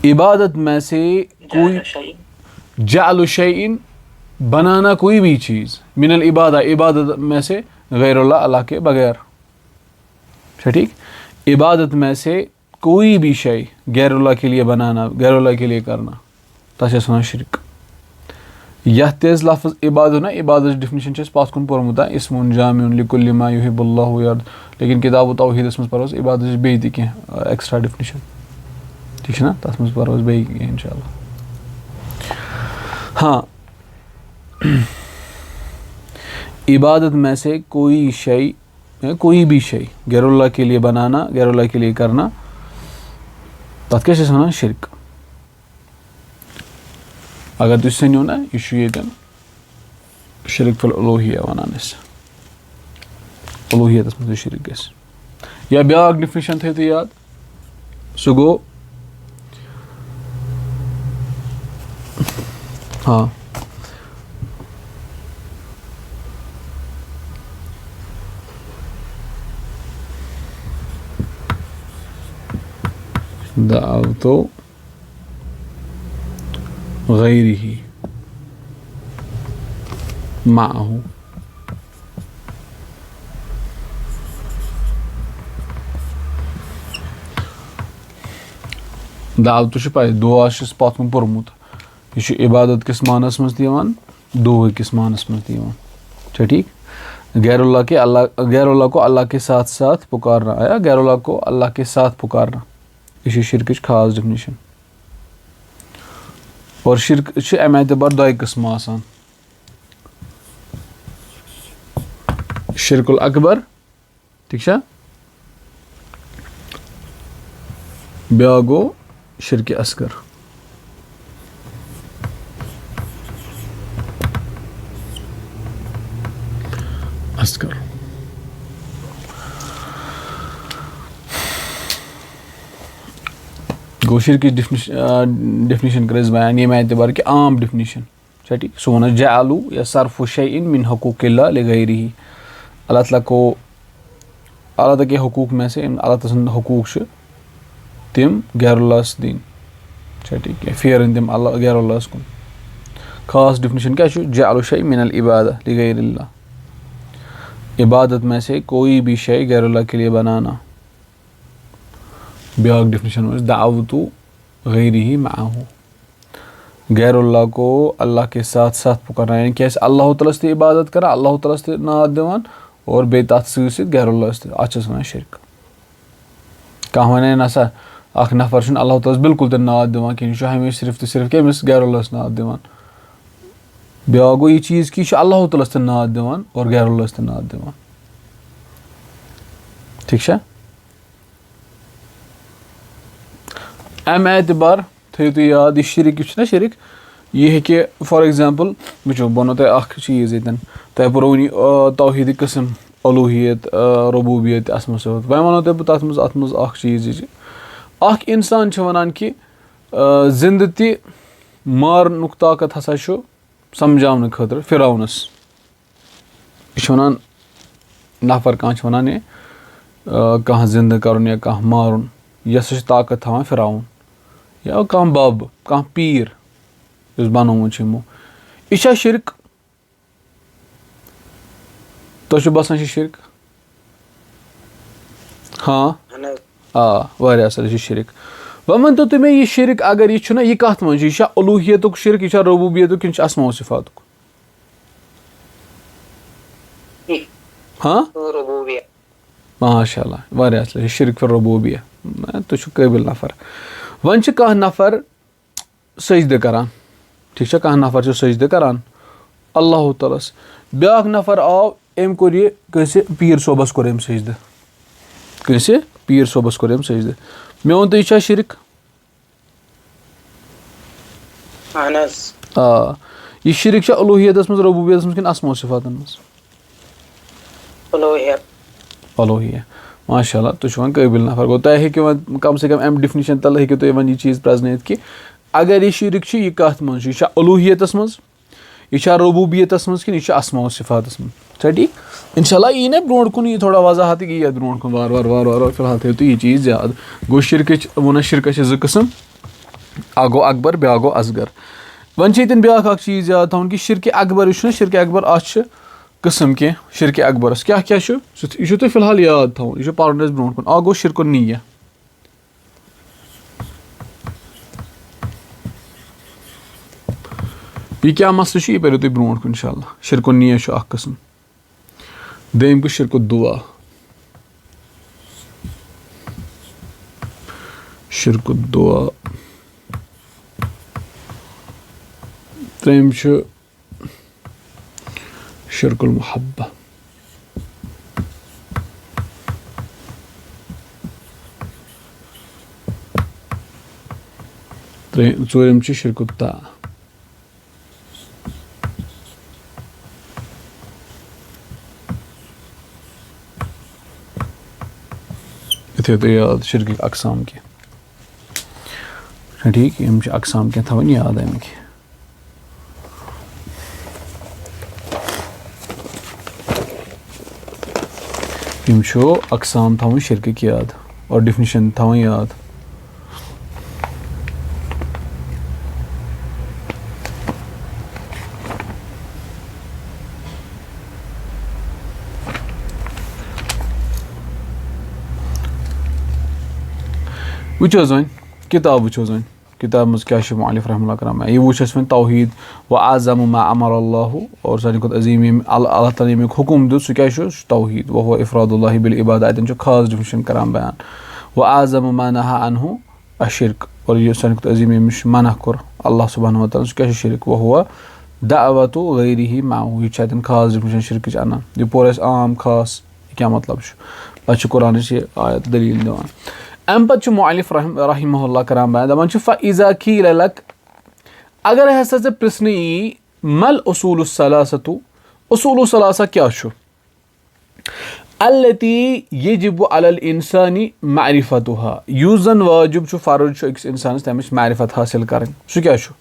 इबादत में से कोई जअलु शैइन बनाना कोई भी चीज़ मिनल इबादा इबादत में से गैरुल्लाह अल्लाह के बगैर, ठीक। इबादत में से कोई भी शय गैरुल्लाह के लिए बनाना गैरुल्लाह के लिए करना तस वन शिरक। यह तेज लफ्ज़ इबादत ना इबादत डिफिनिशन पात कुन पोर्मुत इस्मुन जामिउन लिकुल्लि मा युहिब्बुल्लाहु याद, लेकिन किताब तौहीदस मज परोस इबादत बेय ति कह एक्स्ट्रा डिफिनिशन, ठीक है ना, तथ मज परोस बेय इंशाअल्लाह। हाँ, इबादत में से कोई शय कोई भी शय गैरुल्लाह के लिए बनाना गैरुल्लाह के लिए करना तथ क्या वन शिरक। अगर तुम सनो ना यह शिरक फिल उलूहिया वनान उलूहियत मज शिरक गस। या ब्याक डिफिनिशन थो याद सह गो हाँ दावतो गैरिही माअहू दावत पाए दुआ पात कुन पोर्मुत यह इबादत किस मानस मज दुआ किस मानस मज, ठीक। गैरुल्लाह को अल्लाह के साथ साथ पुकारना आया गैरुल्लाह को अल्लाह के साथ पुकारना यह शिरक खास डिफिनिशन। और शिरक अमे एतबार दो किस्म आसान शिरकुल अकबर, ठीक है, ब्या गो शिरक असगर। गो शिरक डिफिनिशन कर बयान ये एतबार कि आम डिफिनिशन, ठीक। सो वन जअलु या सर्फु शैइन मिन हुकूकिल्लाह लिगैरिही अल्लाह ताला को अल्लाह ताला के हुकूक में से अल्लाह ताला सद हुकूक तिम गैरुल्लाह दिन, ठीक है, फेरन तिम अल्लाह गैरुल्लाह कुन। खास डिफिनिशन क्या जअलु शै मिनल इबादा लिगैरिल्लाह इबादत में से कोई भी शय गैरुल्लाह के लिए बनाना। ब्याक डिफिनिशन दावतु गैरिही माअहू गैरुल्लाह को अल्लाह के साथ साथ पुकारना, यानी कि अल्लाह तआला से इबादत करा अल्लाह तआला से नाद दिवान और बे तथ सत गैरुल्लाह से अत वन शिरक। कह वन नसा अख नफर अल्लाह तआला बिल्कुल नाद दिवान कह हमेशा सिर्फ तो सिर्फ कमिस गैरुल्लाह नाद दिवान। ब्या गो यह चीज़ कि अल्लाह तआला से नाद दिवान और गैरुल्लाह से नाद दिवान, ठीक है। अमे एतबार थो तुम याद यह शिरक ना शिरक यह हे फॉर एग्जाम्पल वो बनो तुम चीज़ ये तुम पुरो वन तौहीद किस्म उलूहियत रबूबियत असम सत वह वनो तुम तथ मज चीज़ इंसान वनान कि जिंद ति मारनुक ताकत हसा समझाने खतर फिरौनस यह वन नफर कह वन ये कह जिंद कर या कह मारुन यह ताकत थवान फिरौन या कह बब कह पीर इस बनोमुत यमो यह शिरक तो बसान शिरक। हाँ वारिया असल यह शिरक। वह वन तो तुम्हें यह शिरक अगर यह ना यह कत मन यह उलूहियतुक शिरक यह रबूबियतुक कि अस्मा व सिफातुक। हाँ माशाअल्लाह वारिया असल शिरक फिर रबूबिया तुम काबिल नफर। वन कह नफर सजद करान, ठीक है, कह नफर सजद करान अल्लाह ताला ब्याक नफर आव एम कोर यह कैसे पीर सोबस कोर एम सजद کٲنٛسہِ پیٖر صٲبَس کوٚر أمۍ سجدٕ. مےٚ ووٚن تہٕ یہِ چھا شِرک؟ آ یہِ شِرک چھا اُلوٗہیتَس منٛز ربوٗبیتَس منٛز کِنہٕ اسماء و صفاتَن منٛز؟ اُلوٗہیت. ماشاء اللہ تُہۍ چھِو وۄنۍ قٲبِل نفر. گوٚو تۄہہِ ہیٚکِو وۄنۍ کم سے کم اَمہِ ڈِفنِشَن تَلہٕ ہیٚکِو تُہۍ وۄنۍ یہِ چیٖز پرٛزنٲیِتھ کہِ اگر یہِ شِرک چھُ یہِ کَتھ منٛز چھُ؟ یہِ چھا اُلوٗہیتَس منٛز، یہِ چھا ربوٗبیتَس منٛز کِنہٕ یہِ چھُ اسماء و صفاتَس منٛز؟ چھا ٹھیٖک؟ اِنشاء اللہ یی نہ برونٛٹھ کُن یی تھوڑا وضاحت یی یَتھ برونٛٹھ کُن وارٕ وارٕ فِلحال تھٲیِو تُہۍ یہِ چیٖز یاد. گوٚو شِرکٕچ ووٚن اَسہِ شِرکَس چھِ 2 قٕسٕم، اکھ گوٚو اکبر بیٛاکھ گوٚو اصغر. وۄنۍ چھِ ییٚتٮ۪ن بیٛاکھ اکھ چیٖز یاد تھاوُن کہِ شِرکہِ اکبر یُس چھُنہ شِرکہِ اکبر اَتھ چھِ قٕسٕم کینٛہہ. شِرکہِ اکبرس کیٛاہ کیٛاہ چھُ یہِ چھُو تۄہہِ فِلحال یاد تھاوُن، یہِ چھُ پَرُن اَسہِ برونٛٹھ کُن. اکھ گوٚو شِرکُن نیہ. یہِ کیٛاہ مسلہٕ چھُ یہِ پٔرِو تُہۍ برونٛٹھ کُن اِنشاء اللہ. شِرکُن نیہ چھُ اکھ قٕسٕم. دوٚیِم گوٚو شِرکُ دُعا. شِرکُ دُعا. ترٛیٚیِم چھُ شِرک المحبہ. ژوٗرِم چھُ شِرک الطاعہ. یہِ تھٲیِو تُہۍ یاد شِرکٕکۍ اقسام کینٛہہ. چھا ٹھیٖک؟ یِم چھِ اقسام کینٛہہ تھاوٕنۍ یاد اَمِکۍ. یِم چھُ اقسام تھاوٕنۍ شِرکٕکۍ یاد اور ڈِفنِشَن تھاوٕنۍ یاد. وٕچھو حظ وۄنۍ کِتاب وٕچھو حظ وۄنۍ کِتابہِ منٛز کیٛاہ چھُ مؤلِف رحمہ اللہ کران. یہِ وٕچھ اَسہِ وۄنۍ توحیٖد و اعظم ما امر اللہ اور ساروی کھۄتہٕ عظیٖم ییٚمۍ اللہ تعالیٰ ییٚمیُک حُکُم دیُت سُہ کیٛاہ چھُ؟ سُہ چھُ توحیٖد. وهو افراد اللہ بالعبادہ. اَتٮ۪ن چھُ خاص ڈِفنِشَن کران بیان. و اعظم ما نہى عنہ الشرک. اور یُس ساروی کھۄتہٕ عظیٖم ییٚمِس منع کوٚر اللہ سبحانہ وتعالیٰ سُہ کیٛاہ چھُ شِرک؟ وهو دعوۃ غیرہ معه. یہِ چھُ اَتٮ۪ن خاص ڈِفنِشَن شِرکٕچ اَنان. یہِ پوٚر اَسہِ عام خاص یہِ کیٛاہ مطلب چھُ. پَتہٕ چھُ قرآنٕچ یہِ آیت دٔلیٖل دِوان. اَمہِ پَتہٕ چھُ مؤلِف رحمہ اللہ کران بیان دَپان چھُ فَإِذا قیٖلَ لَکَ اگر ہسا ژےٚ پرٛژھنہٕ یی مَل اصوٗلُ الثلاثۃ. اصوٗلُ الثلاثہ کیٛاہ چھُ؟ التی یجب علی الانسانی معرفتها. یُس زَن واجب چھُ فرض چھُ أکِس اِنسانَس تَمِچ معرفت حٲصِل کَرٕنۍ. سُہ کیٛاہ چھُ؟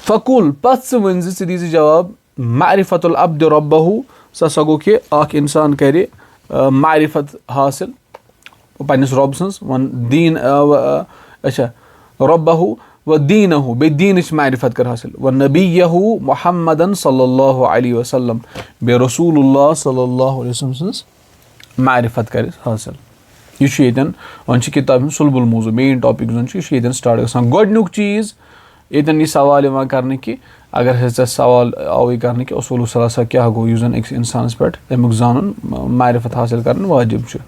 فقُل پتہٕ ژٕ ؤنۍ زِ ژٕ دی زِ جواب معرفت العبدِ ربہُ. سُہ گوٚو کہِ اکھ اِنسان کرِ معرفت حٲصِل پنٛنِس رۄب سٕنٛز. وۄنۍ دیٖن اچھا رۄبہُ و دیٖنہُ بیٚیہِ دیٖنٕچ معرفت کر حٲصِل. و نبیہُ محمدن صلی اللہ علیہ وسلم بیٚیہِ رسوٗل اللہ صلی اللہ علیہ وسلم سٕنٛز معرفت کرِ حٲصِل. یہِ چھُ ییٚتٮ۪ن وۄنۍ چھِ کِتابہِ ہُنٛد صلب الموضوٗع مین ٹاپِک زَن چھُ یہِ چھُ ییٚتٮ۪ن سٹاٹ گژھان. گۄڈٕنیُک چیٖز ییٚتٮ۪ن یہِ سوال یِوان کرنہٕ کہِ اگر ہسا ژےٚ سوال آوٕے کرنہٕ کہِ اصوٗلُ الثلاثہ کیٛاہ گوٚو یُس زَن أکِس اِنسانَس پٮ۪ٹھ اَمیُک زانُن معرفت حٲصِل کَرُن واجب چھُ.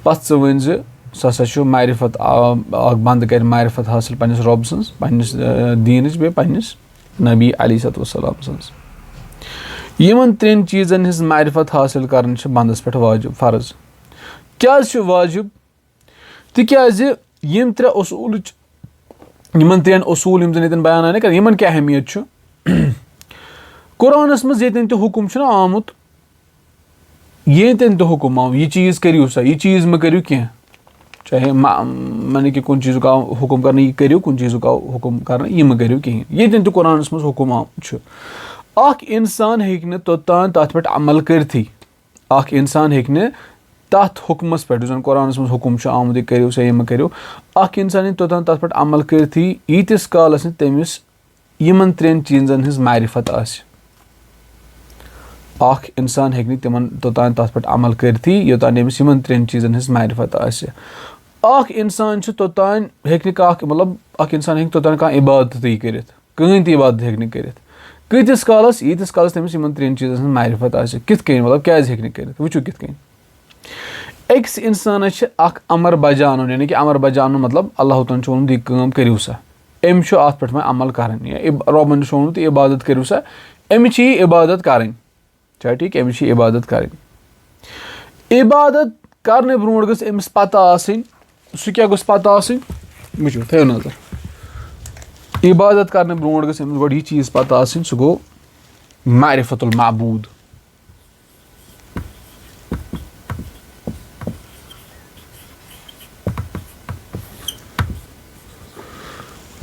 پتہٕ ژٕ ؤنۍ زِ سُہ ہسا چھُ معرفت اکھ بنٛدٕ کرِ معرفت حٲصِل پنٛنِس رۄب سٕنٛز پنٛنِس دیٖنٕچ بیٚیہِ پنٛنِس نبی علیہ صلاتُ وسلام سٕنٛز. یِمن 3 چیٖزن ہٕنٛز معرفت حٲصِل کرٕنۍ چھِ بنٛدس پٮ۪ٹھ واجب فرض. کیٛازِ چھُ واجب؟ تِکیٛازِ یِم 3 اصوٗلٕچ یِمن 3 اصوٗل یِم زن ییٚتٮ۪ن بیان آیہِ نہ کرنہٕ یِمن کیٛاہ اہمیت چھُ؟ قرآنس منٛز ییٚتٮ۪ن تہِ حُکُم چھُنہ آمُت ییٚتٮ۪ن تہِ حُکُم آو یہِ چیٖز کٔرِو سا یہِ چیٖز مہ کٔرِو کینٛہہ. چاہے معنی کہِ کُنہِ چیٖزُک آو حُکُم کرنہٕ یہِ کٔرِو کُنہِ چیٖزُک آو حُکُم کرنہٕ یہِ مہ کٔرِو کِہینۍ. ییٚتٮ۪ن تہِ قرآنس منٛز حُکُم آمُت چھُ اکھ اِنسان ہیٚکہِ نہٕ توٚتام تتھ پٮ۪ٹھ عمل کٔرتھٕے. اکھ اِنسان ہیٚکہِ نہٕ تتھ حُکمس پٮ۪ٹھ یُس زن قرآنس منٛز حُکُم چھُ آمُت یہِ کٔرِو سا یہِ مہ کٔرِو. اکھ اِنسان ہیٚکہِ توٚتام تتھ پٮ۪ٹھ عمل کٔرتھٕے ییٖتِس کالس نہٕ تٔمِس یِمن 3 چیٖزن ہٕنٛز معرفت آسہِ. اکھ اِنسان ہیٚکہِ نہٕ تِمن توٚتام تتھ پٮ۪ٹھ عمل کٔرتھٕے یوٚتانۍ أمِس یِمن 3 چیٖزن ہٕنٛز معرفت آسہِ. اکھ اِنسان چھُ توٚتانۍ ہیٚکہِ نہٕ کانٛہہ مطلب اکھ اِنسان ہیٚکہِ توٚتانۍ کانٛہہ عبادتٕے کٔرِتھ کٕہٕنۍ تہِ عبادت ہیٚکہِ نہٕ کٔرِتھ. کۭتِس کالس ییٖتِس کالس تٔمِس یِمن 3 چیٖزن ہٕنٛز معرفت آسہِ. کِتھ کٔنۍ مطلب کیٛازِ ہیٚکہِ نہٕ کٔرِتھ؟ وٕچھِو کِتھ کٔنۍ. أکِس اِنسانس چھِ اکھ امر بجاونُن یعنی کہِ امر بجاونُن مطلب اللہُ تعالیٰ ہن چھُ ووٚنمُت یہِ کٲم کٔرِو سا أمِس چھُ اتھ پٮ۪ٹھ وۄنۍ عمل کرٕنۍ. یا رۄبن چھُ ووٚنمُت یہِ عبادت کٔرِو سا أمِس چھِ یہِ عبادت کرٕنۍ. چھا ٹھیٖک؟ أمِس چھِ یہِ عبادت کرٕنۍ. عبادت کرنہٕ برونٛٹھ گٔژھ أمِس پتہ آسٕنۍ سُہ کیاہ گوٚژھ پتہ آسٕنۍ وٕچھِو تھٲیِو نظر عبادت کرنہٕ برونٛٹھ گٔژھ أمِس گۄڈٕ یہِ چیٖز پتہ آسٕنۍ سُہ گوٚو معرفت المعبوٗد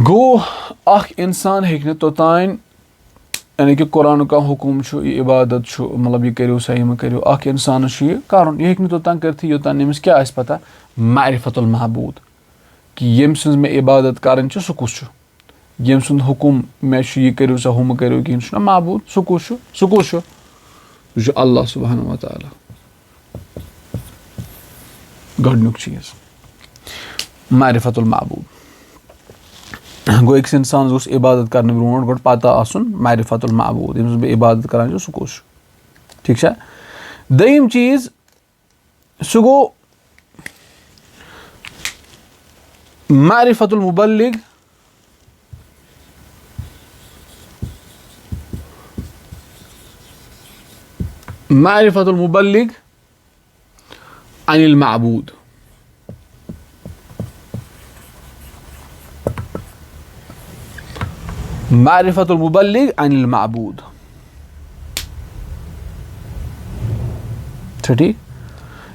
گوٚو اکھ اِنسان ہیٚکہِ نہٕ توٚتانۍ یعنی کہِ قۄرانُک کانٛہہ حُکُم چھُ یہِ عبادت چھُ مطلب یہِ کٔرِو سا یہِ مہٕ کٔرِو اکھ اِنسانَس چھُ یہِ کَرُن یہِ ہیٚکہِ نہٕ توٚتام کٔرِتھٕے یوٚتام أمِس کیاہ آسہِ پتہ معرفت المحبوٗد کہِ ییٚمہِ سٕنٛز مےٚ عبادت کرٕنۍ چھِ سُہ کُس چھُ ییٚمہِ سُنٛد حُکُم مےٚ چھُ یہِ کٔرِو سا ہُہ مہٕ کٔرِو کِہیٖنۍ چھُنہ محبوٗد سُہ کُس چھُ سُہ چھُ اللہ سُبحانہ وتعالیٰ گۄڈنیُک چیٖز معرفت المحبوٗد گوٚو أکِس اِنسانَس گوٚژھ عبادت کرنہٕ برونٛٹھ گۄڈٕ پتہ آسُن معرفت المحبوٗد ییٚمہِ سٕنٛز بہٕ عبادت کران چھُس سُہ کُس چھُ ٹھیٖک چھا دوٚیِم چیٖز سُہ گوٚو معرفت المبلغ معرفت المبلغ عن المعبوٗد معرفت المبلغ عن المعبوٗد چھا ٹھیٖک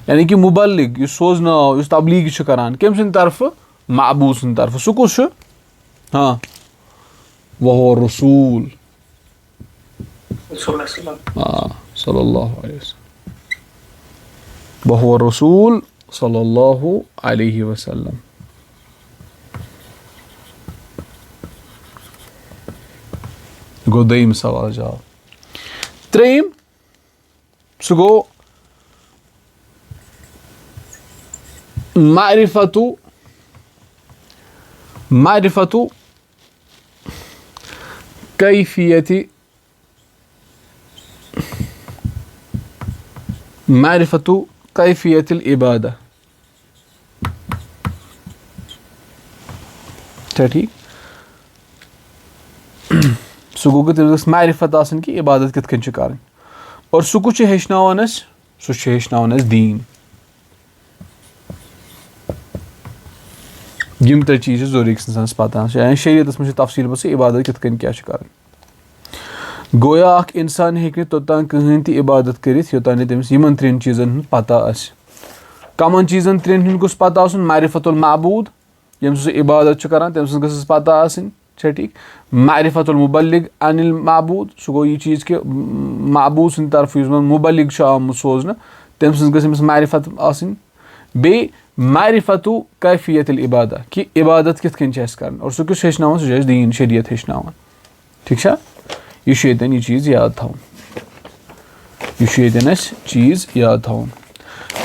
یعنی کہِ مُبلِغ یُس سوزناو یُس تبلیٖغ چھُ کران کٔمۍ سٕنٛدِ طرفہٕ محبوٗد سٕنٛدِ طرفہٕ سُہ کُس چھُ وَهُوَ الرسوٗل صلی اللہ علیہ وسلم وَهُوَ الرسوٗل صلی اللہ علیہ وسلم گوٚو دوٚیِم سوال جواب ترٛیٚیِم سُہ گوٚو معرفت کیفیت العبادہ چھا ٹھیٖک سُہ گوٚو کہِ تٔمِس گٔژھ معرفت آسٕنۍ کہِ عبادت کِتھ کٔنۍ چھِ کَرٕنۍ اور سُہ کُس چھُ ہیٚچھناوان اَسہِ سُہ چھُ ہیٚچھناوان اَسہِ دیٖن یِم ترٛےٚ چیٖز چھِ ضروٗری أکِس اِنسانَس پتہ آسٕنۍ یعنی شریعتَس منٛز چھِ تفصیٖل پَتہٕ عبادت کِتھ کٔنۍ کیاہ چھِ کَرٕنۍ گویا اکھ اِنسان ہیٚکہِ نہٕ توٚتام کٕہٕنۍ تہِ عبادت کٔرِتھ یوٚتام نہٕ تٔمِس یِمن ترٛٮ۪ن چیٖزن ہُنٛد پتہ آسہِ کَمن چیٖزن ترٛٮ۪ن ہُنٛد گوٚژھ پتہ آسُن معرفت المعبوٗد ییٚمہِ سٕنٛز سُہ عبادت چھُ کران تٔمۍ سٕنٛز گٔژھٕس پتہ آسٕنۍ چھا ٹھیٖک معرفت المبلغ عن المعبوٗد سُہ گوٚو یہِ چیٖز کہِ محبوٗد سٕنٛدِ طرفہٕ یُس زَن مُبلِغ چھُ آمُت سوزنہٕ تٔمۍ سٕنٛز گٔژھ أمِس معرفت آسٕنۍ بیٚیہِ معرفت کیفیت العبادہ کہِ عبادت کِتھ کٔنۍ چھِ اَسہِ کَرٕنۍ اور سُہ کیُس ہیٚچھناوان سُہ چھُ اَسہِ دیٖن شریعت ہیٚچھناوان ٹھیٖک چھا یہِ چھُ ییٚتٮ۪ن یہِ چیٖز یاد تھاوُن اَسہِ چیٖز یاد تھاوُن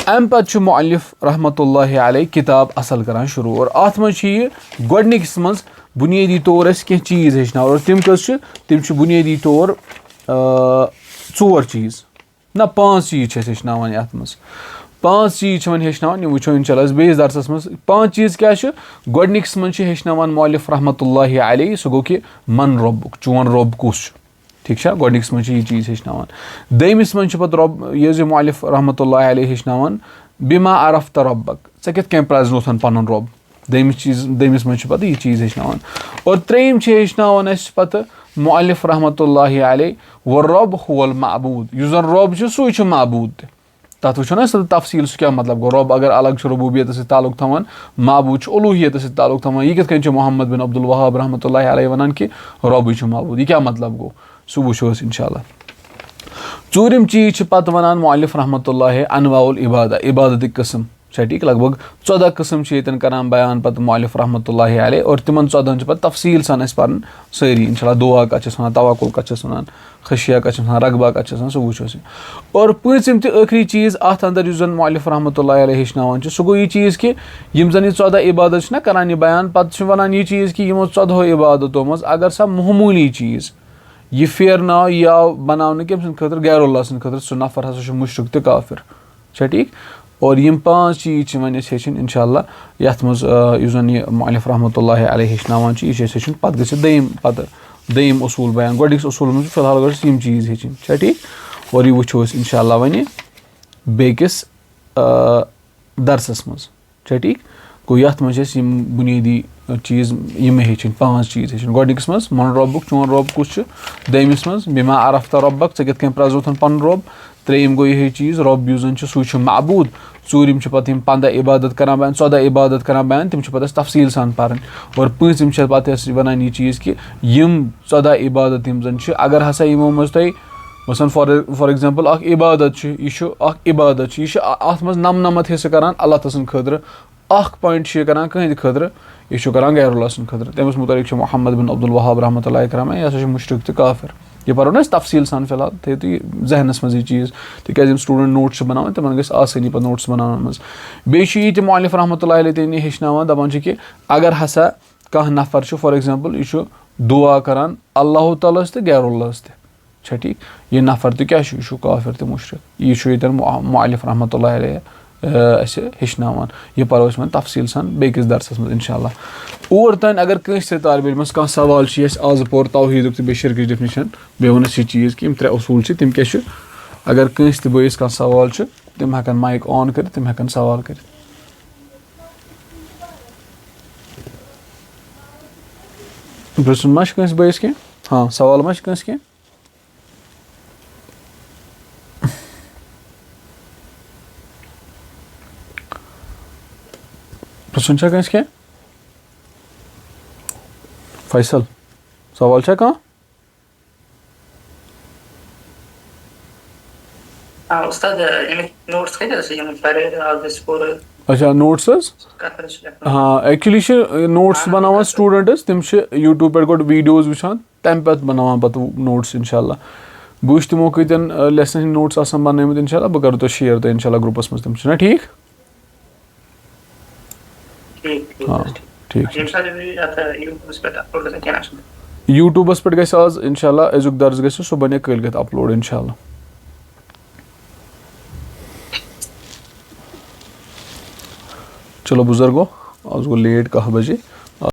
اَمہِ پتہٕ چھُ مُعلِف رحمتہ اللہ علیہ کِتاب اَصٕل کران شروٗع اور اَتھ منٛز چھُ یہِ گۄڈٕنِکِس منٛز بُنیٲدی طور اَسہِ کینٛہہ چیٖز ہیٚچھناوان اور تِم کٔژ چھِ تِم چھِ بُنیٲدی طور 4 چیٖز نہ 5 چیٖز چھِ اَسہِ ہیٚچھناوان یَتھ منٛز 5 چیٖز چھِ وۄنۍ ہیٚچھناوان یِم وٕچھو اِنشاء اللہ أسۍ بیٚیِس درسس منٛز 5 چیٖز کیاہ چھِ گۄڈٕنِکِس منٛز چھِ ہیٚچھناوان مُعلِف رحمتہ اللہ علیہ سُہ گوٚو کہِ من رۄبُک چون رۄب کُس چھُ ٹھیٖک چھا گۄڈٕنِکِس منٛز چھِ یہِ چیٖز ہیٚچھناوان دوٚیمِس منٛز چھِ پَتہٕ رۄب یہِ زِ مُعلِف رحمتہ اللہ علیہ ہیٚچھناوان بِما عرفت رۄبک ژےٚ کِتھ کٔنۍ پرٛزنوتھ پَنُن رۄب دوٚیمِس منٛز چھِ پَتہٕ یہِ چیٖز ہیٚچھناوان اور ترٛیٚیِم چھِ ہیٚچھناوان اَسہِ پَتہٕ مُعلِف رحمتہ اللہ علیہ وَالرۄب هو المعبوٗد یُس زَن رۄب چھُ سُے چھُ معبوٗد تہِ تَتھ وٕچھو نہ أسۍ تفصیٖل سُہ کیاہ مطلب گوٚو رۄب اگر الگ چھُ ربوٗبیتَس سۭتۍ تعلق تھاوان معبوٗد چھُ اولوٗہیتَس سۭتۍ تعلق تھاوان یہِ کِتھ کٔنۍ چھُ محمد بِن عبدالوہاب رحمتہ اللہ علیہ وَنان کہِ رۄبٕے چھُ معبوٗد یہِ کیاہ مطلب گوٚو سُہ وٕچھو أسۍ اِنشاء اللہ ژوٗرِم چیٖز چھِ پَتہٕ وَنان مُعلِف رحمتہ اللہ انواع العبادہ عبادتٕکۍ قٕسٕم چھا ٹھیٖک لگ بگ 14 قٕسٕم چھِ ییٚتٮ۪ن کران بیان پَتہٕ مُعلِف رحمتہ اللہ علیہ اور تِمن 14 چھِ پَتہٕ تفصیٖل سان اَسہِ پَرٕنۍ سٲری اِنشاء اللہ دُعا کَتھ چھِس وَنان تَوَکُل کَتھ چھِس وَنان خشیا کَتھ چھِس وَنان رغبہ کَتھ چھِس وَنان سُہ وٕچھو أسۍ اور پوٗنٛژِم تہٕ ٲخری چیٖز اَتھ اَنٛدر یُس زَن مُعلِف رحمتہ اللہ علیہ ہیٚچھناوان چھُ سُہ گوٚو یہِ چیٖز کہِ یِم زَن یہِ 14 عبادت چھِ نہ کران یہِ بیان پَتہٕ چھِ وَنان یہِ چیٖز کہِ یِمو 14 عبادتو منٛز اگر سۄ معموٗلی چیٖز یہِ پھیرناو یہِ آو بَناونہٕ کٔمۍ سٕنٛدِ خٲطرٕ غیر اللہ سٕنٛدِ خٲطرٕ سُہ نفر ہسا چھُ مُشرِک تہٕ کافِر چھا ٹھیٖک اور یِم 5 چیٖز چھِ وۄنۍ اَسہِ ہیٚچھِنۍ اِنشاء اللہ یَتھ منٛز یُس زَن یہِ مُعلِف رحمتہ اللہ علیہ ہیٚچھناوان چھِ یہِ چھِ اَسہِ ہیٚچھُن پَتہٕ گژھِ دوٚیِم اصوٗل بیان گۄڈٕنِکِس اصوٗلَس منٛز چھُ فِلحال گۄڈٕ اَسہِ یِم چیٖز ہیٚچھِنۍ چھا ٹھیٖک اور یہِ وٕچھو أسۍ اِنشاء اللہ وۄنۍ بیٚکِس दरसस मज ठीक गो यथ मज बुनियादी चीज़ यम हेचन 5 चीज़ हेचन गोडनिकस मज मन रब्बुक चोन रब कुछ दमिस मज बिमा अरफ्ता रब्बक चे कित प्रजोथन पन रब त्रेम गो ये चीज़ रब युजन सू मबूद ूरम पत 15 इबादत कर बयान 14 इबादत कर बयान तम पे तफसील सान पान और पम पे वन यह चीज़ कि 14 इबादत यम अगर हसा यमो मज तुम मसन फॉर एग्जाम्पल इबादत यह इबादत यह अत मज नमनमत हिस्से कर अल्लाह तसन खतर पॉइंट कर कहें खतर यह कर गैरुल्लाह सन खतर तमिस मुतलिक मोहम्मद बिन अब्दुल वहाब रहमतुल्लाह अलैह यह मुशरिक तो काफिर यह पढ़ो ना तफसील सान फिलहाल थो तुम जहनस मज यह चीज़ तिक स्टूडेंट नोट्स बनान तिमन गई आसानी पे नोट्स बनाने मज बे मौलिफ रहमतुल्लाह अलैह तन हेचनान दपान कि अगर हसा कह नफर फॉर एग्जाम्पल यह दुआ करान अल्लाह ताला तो गैरुल्लाह तो ठीक यह नफर तो क्या काफिर तो मुशरिक यह मौलिफ रहमतुल्लाह अलैह हेचनान यह पढ़ो वो तफसील सान बेकिस दरसस मज इंशाअल्लाह और तन अगर कंस तालब इल्मस कह सवाल आज पोर तौहीद तो शिरक डेफिनेशन बे वनस यह चीज़ कि 3 उसूल तम क्या अगर कंस बस कह सवाल तम हेकन माइक ऑन कर तम हेकन सवाल कर पृछुन मा कंस बस कह हाँ सवाल मा कंस कह पृछुन कंस कह फैसल सवाल कह अच्छा नोट्स हाँ एक्चुअली नोट्स बनावान स्टूडेंट्स तम यूट्यूब पे गोड वीडियोज वुचान तम पे बनावान पत नोट्स इंशाल्लाह बह तमो कतन लेसन नोट्स आसान बनमत इंशाल्लाह बह कर तो शेयर तो इंशाल्लाह ग्रुपस मज तम ना ठीक हाँ ठीक यूट्यूबस पे गस आज इंशाल्लाह अजुक दर्स गस सह बने कल अपलोड इंशाल्लाह चलो बुजुर्गो आज गो लेट 10 बजे